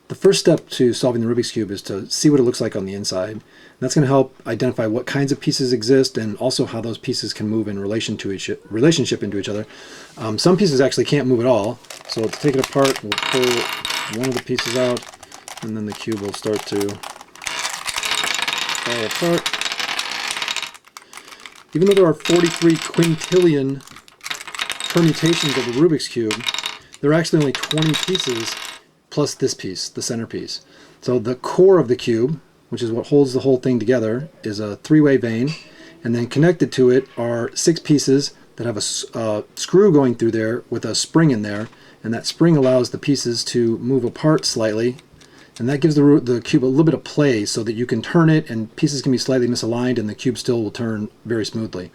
The first step to solving the Rubik's Cube is to see what it looks like on the inside. And that's going to help identify what kinds of pieces exist and also how those pieces can move in relationship into each other. Some pieces actually can't move at all. So to take it apart, we'll pull one of the pieces out, and then the cube will start to fall apart. Even though there are 43 quintillion permutations of the Rubik's Cube, there are actually only 20 pieces plus this piece, the centerpiece. So the core of the cube, which is what holds the whole thing together, is a three-way vane, and then connected to it are 6 pieces that have a screw going through there with a spring in there, and that spring allows the pieces to move apart slightly, and that gives the cube a little bit of play so that you can turn it and pieces can be slightly misaligned and the cube still will turn very smoothly.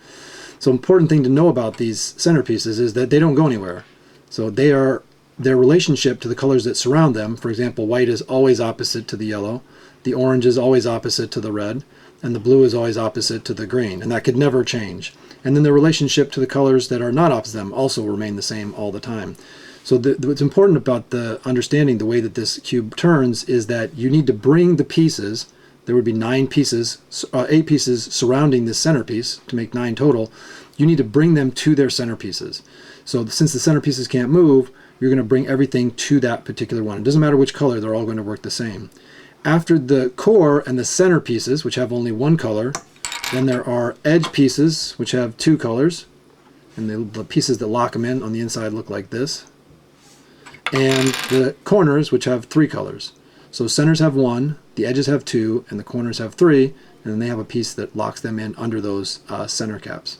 So important thing to know about these centerpieces is that they don't go anywhere. So their relationship to the colors that surround them, for example, white is always opposite to the yellow, the orange is always opposite to the red, and the blue is always opposite to the green, and that could never change. And then the relationship to the colors that are not opposite them also remain the same all the time. So what's important about understanding the way that this cube turns is that you need to bring the pieces. There would be 8 pieces surrounding this centerpiece to make 9 total. You need to bring them to their centerpieces. So since the centerpieces can't move, you're going to bring everything to that particular one. It doesn't matter which color, they're all going to work the same. After the core and the centerpieces, which have only one color, then there are edge pieces, which have 2 colors, and the pieces that lock them in on the inside look like this. And the corners, which have 3 colors. So centers have 1, the edges have 2, and the corners have 3, and then they have a piece that locks them in under those center caps.